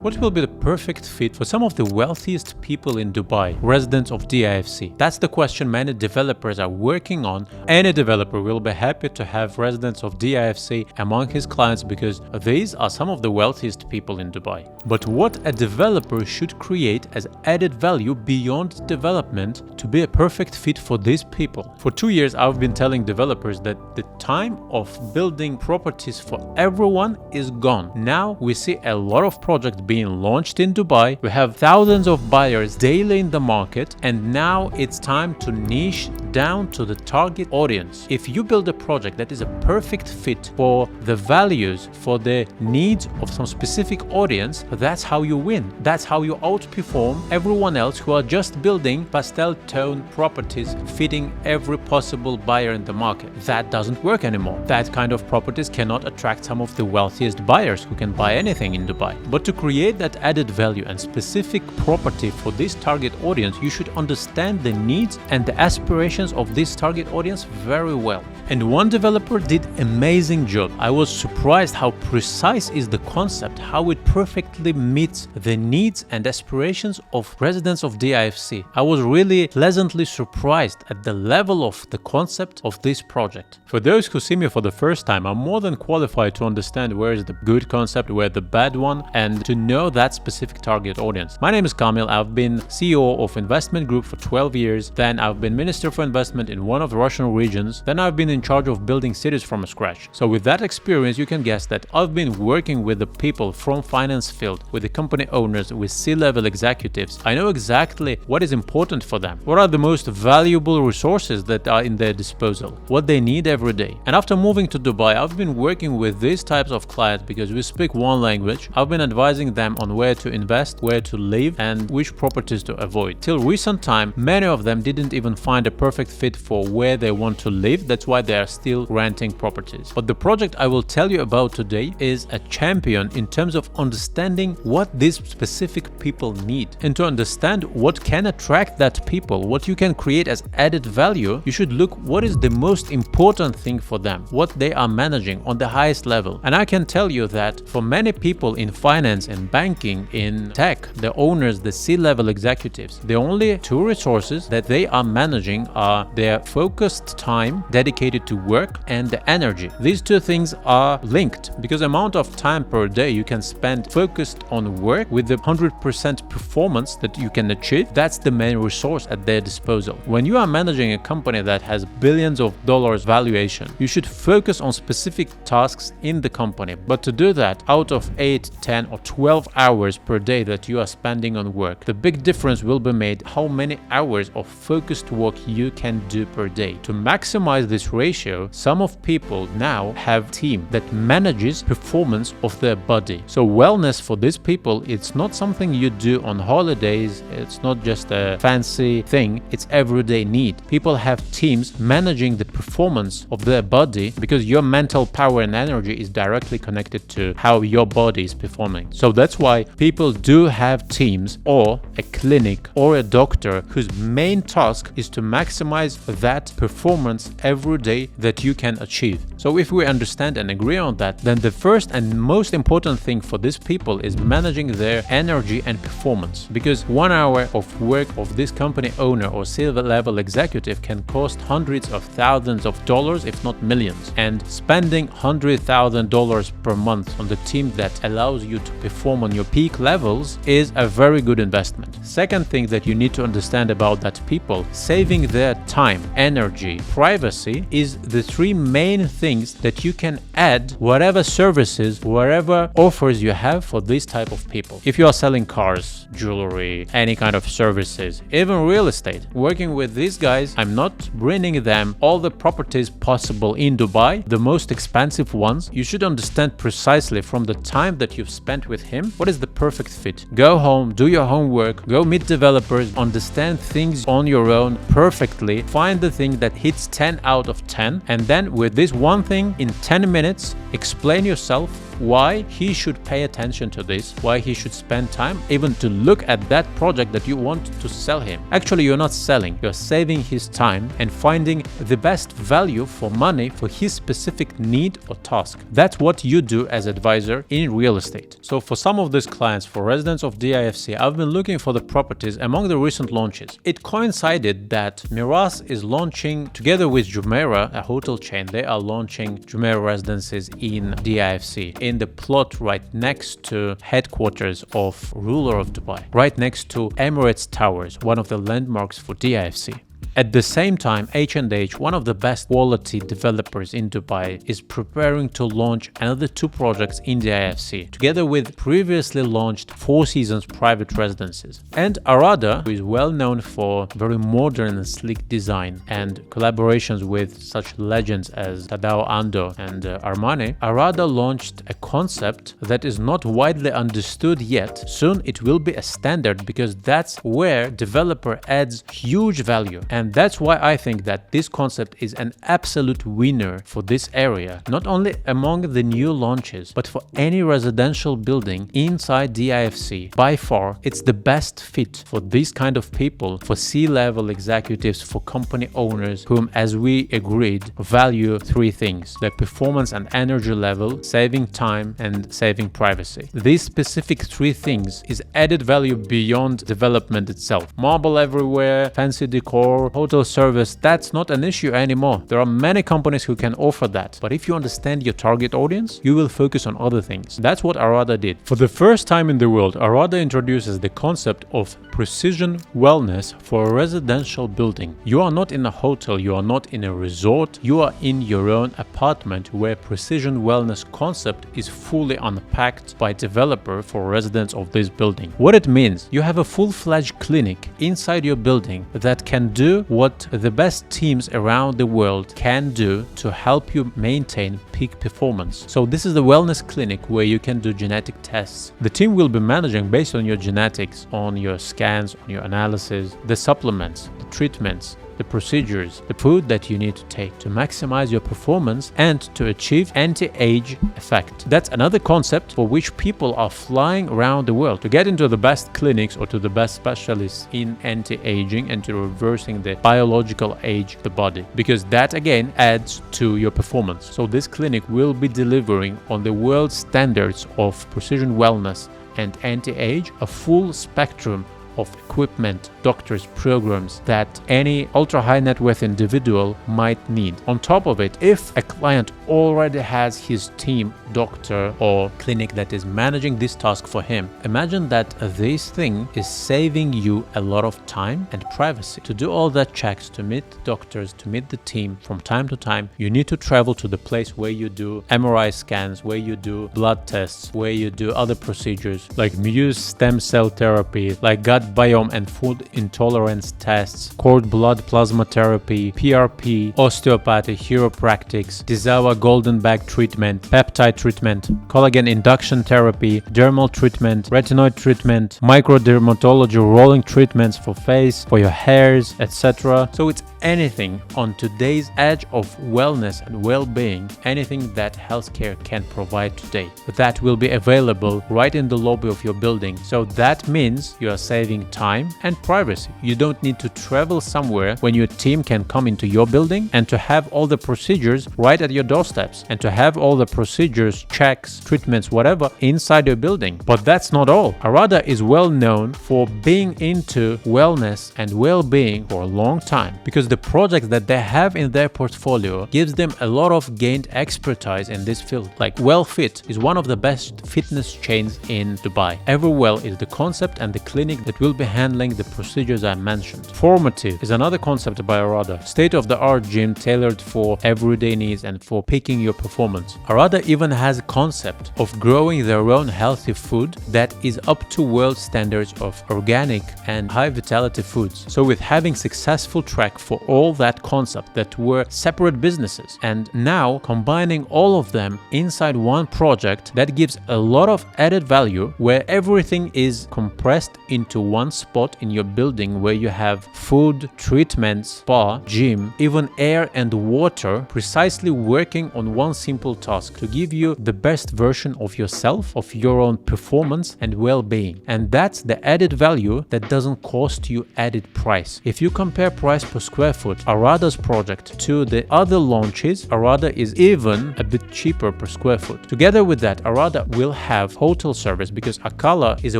What will be the perfect fit for some of the wealthiest people in Dubai, residents of DIFC? That's the question many developers are working on. Any developer will be happy to have residents of DIFC among his clients because these are some of the wealthiest people in Dubai. But what a developer should create as added value beyond development to be a perfect fit for these people? For 2 years, I've been telling developers that the time of building properties for everyone is gone. Now we see a lot of projects being launched in Dubai. We have thousands of buyers daily in the market, and now it's time to niche down to the target audience. If you build a project that is a perfect fit for the values, for the needs of some specific audience, that's how you win. That's how you outperform everyone else who are just building pastel tone properties fitting every possible buyer in the market. That doesn't work anymore. That kind of properties cannot attract some of the wealthiest buyers who can buy anything in Dubai. But to create that added value and specific property for this target audience, you should understand the needs and the aspirations of this target audience very well. And one developer did an amazing job. I was surprised how precise is the concept, how it perfectly meets the needs and aspirations of residents of DIFC. I was really pleasantly surprised at the level of the concept of this project. For those who see me for the first time, I'm more than qualified to understand where is the good concept, where the bad one, and to know that specific target audience. My name is Kamil. I've been CEO of investment group for 12 years. Then I've been Minister for Investment in one of the Russian regions. Then I've been in charge of building cities from scratch. So with that experience, you can guess that I've been working with the people from finance field, with the company owners, with C-level executives. I know exactly what is important for them. What are the most valuable resources that are in their disposal? What they need every day. And after moving to Dubai, I've been working with these types of clients because we speak one language. I've been advising them on where to invest, where to live, and which properties to avoid. Till recent time, many of them didn't even find a perfect fit for where they want to live. That's why they are still renting properties. But the project I will tell you about today is a champion in terms of understanding what these specific people need. And to understand what can attract that people, what you can create as added value, you should look what is the most important thing for them, what they are managing on the highest level. And I can tell you that for many people in finance and banking, in tech, the owners, the C-level executives, the only two resources that they are managing are their focused time dedicated to work and the energy. These two things are linked because the amount of time per day you can spend focused on work with the 100% performance that you can achieve, that's the main resource at their disposal. When you are managing a company that has billions of dollars valuation, you should focus on specific tasks in the company. But to do that, out of 8, 10 or 12 hours per day that you are spending on work, the big difference will be made how many hours of focused work you can do per day. To maximize this ratio, some of people now have a team that manages performance of their body. So wellness for these people, it's not something you do on holidays, it's not just a fancy thing, it's everyday need. People have teams managing the performance of their body because your mental power and energy is directly connected to how your body is performing. So that's why people do have teams or a clinic or a doctor whose main task is to maximize that performance every day that you can achieve. So if we understand and agree on that, then the first and most important thing for these people is managing their energy and performance, because 1 hour of work of this company owner or C-level executive can cost hundreds of thousands of dollars, if not millions. And spending $100,000 per month on the team that allows you to perform on your peak levels is a very good investment. Second thing that you need to understand about that people, saving their time, energy, privacy is the three main things that you can add whatever services, whatever offers you have for this type of people. If you are selling cars, jewelry, any kind of services, even real estate, working with these guys, I'm not bringing them all the properties possible in Dubai, the most expensive ones. You should understand precisely from the time that you've spent with him, what is the perfect fit. Go home, do your homework, go meet developers, understand things on your own perfectly, find the thing that hits 10 out of 10, and then with this one thing in 10 minutes, explain yourself, why he should pay attention to this, why he should spend time even to look at that project that you want to sell him. Actually, you're not selling, you're saving his time and finding the best value for money for his specific need or task. That's what you do as advisor in real estate. So for some of these clients, for residents of DIFC, I've been looking for the properties among the recent launches. It coincided that Miraz is launching together with Jumeirah, a hotel chain. They are launching Jumeirah residences in DIFC, in the plot right next to headquarters of ruler of Dubai, right next to Emirates Towers, one of the landmarks for DIFC. At the same time, H&H, one of the best quality developers in Dubai, is preparing to launch another 2 projects in the IFC, together with previously launched Four Seasons private residences. And Arada, who is well known for very modern and sleek design and collaborations with such legends as Tadao Ando and Armani, Arada launched a concept that is not widely understood yet. Soon it will be a standard because that's where developer adds huge value. And that's why I think that this concept is an absolute winner for this area, not only among the new launches, but for any residential building inside the IFC. By far, it's the best fit for these kind of people, for C-level executives, for company owners, whom, as we agreed, value 3 things: their performance and energy level, saving time, and saving privacy. These specific 3 things is added value beyond development itself. Marble everywhere, fancy decor, hotel service, that's not an issue anymore. There are many companies who can offer that. But if you understand your target audience, you will focus on other things. That's what Arada did. For the first time in the world, Arada introduces the concept of precision wellness for a residential building. You are not in a hotel, you are not in a resort, you are in your own apartment where precision wellness concept is fully unpacked by developer for residents of this building. What it means, you have a full-fledged clinic inside your building that can do what the best teams around the world can do to help you maintain peak performance. So this is the wellness clinic where you can do genetic tests. The team will be managing based on your genetics, on your scans, on your analysis, the supplements, the treatments, the procedures, the food that you need to take to maximize your performance and to achieve anti-age effect. That's another concept for which people are flying around the world to get into the best clinics or to the best specialists in anti-aging and to reversing the biological age of the body, because that again adds to your performance. So this clinic will be delivering on the world standards of precision wellness and anti-age, a full spectrum of equipment, doctors, programs that any ultra-high net worth individual might need. On top of it, if a client already has his team, doctor or clinic that is managing this task for him, imagine that this thing is saving you a lot of time and privacy. To do all that checks, to meet doctors, to meet the team from time to time, you need to travel to the place where you do MRI scans, where you do blood tests, where you do other procedures like Muse stem cell therapy, like gut biome and food intolerance tests, cord blood plasma therapy, PRP, osteopathy, chiropractics, Dizawa golden bag treatment, peptide treatment, collagen induction therapy, dermal treatment, retinoid treatment, microdermatology rolling treatments for face, for your hairs, etc. So it's anything on today's edge of wellness and well-being, anything that healthcare can provide today. That will be available right in the lobby of your building. So that means you are saving time and privacy. You don't need to travel somewhere when your team can come into your building and to have all the procedures right at your doorsteps and to have all the procedures, checks, treatments, whatever inside your building. But that's not all. Arada is well known for being into wellness and well-being for a long time because the projects that they have in their portfolio gives them a lot of gained expertise in this field. Like WellFit is one of the best fitness chains in Dubai. Everwell is the concept and the clinic that will be handling the procedures I mentioned. Formative is another concept by Arada, state-of-the-art gym tailored for everyday needs and for peaking your performance. Arada even has a concept of growing their own healthy food that is up to world standards of organic and high vitality foods. So with having successful track for all that concept that were separate businesses and now combining all of them inside one project, that gives a lot of added value where everything is compressed into one spot in your building where you have food, treatments, spa, gym, even air and water, precisely working on one simple task to give you the best version of yourself, of your own performance and well-being. And that's the added value that doesn't cost you added price. If you compare price per square foot, Arada's project to the other launches, Arada is even a bit cheaper per square foot. Together with that, Arada will have hotel service because Akala is a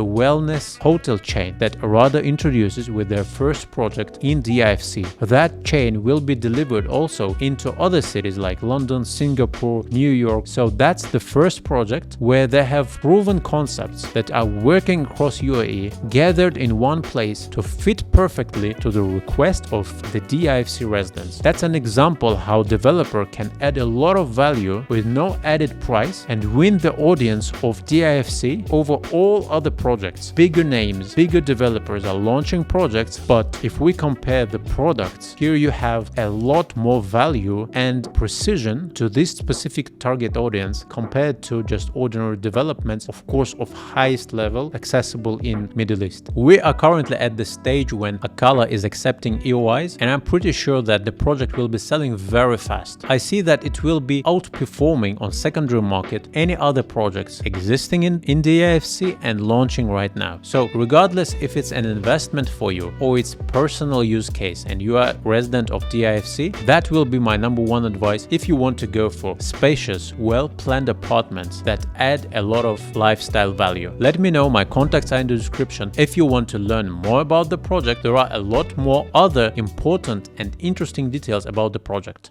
wellness hotel chain that Arada introduces with their first project in DIFC. That chain will be delivered also into other cities like London, Singapore, New York. So that's the first project where they have proven concepts that are working across UAE, gathered in one place to fit perfectly to the request of the DIFC residents. That's an example how developer can add a lot of value with no added price and win the audience of DIFC over all other projects. Bigger names, bigger developers are launching projects, but if we compare the products, here you have a lot more value and precision to this specific target audience compared to just ordinary developments, of course, of highest level accessible in Middle East. We are currently at the stage when Akala is accepting EOIs, and I'm pretty sure that the project will be selling very fast. I see that it will be outperforming on secondary market any other projects existing in DIFC and launching right now. So regardless if it's an investment for you or it's personal use case and you are a resident of DIFC, that will be my number one advice if you want to go for spacious, well-planned apartments that add a lot of lifestyle value. Let me know, my contacts are in the description. If you want to learn more about the project, there are a lot more other important and interesting details about the project.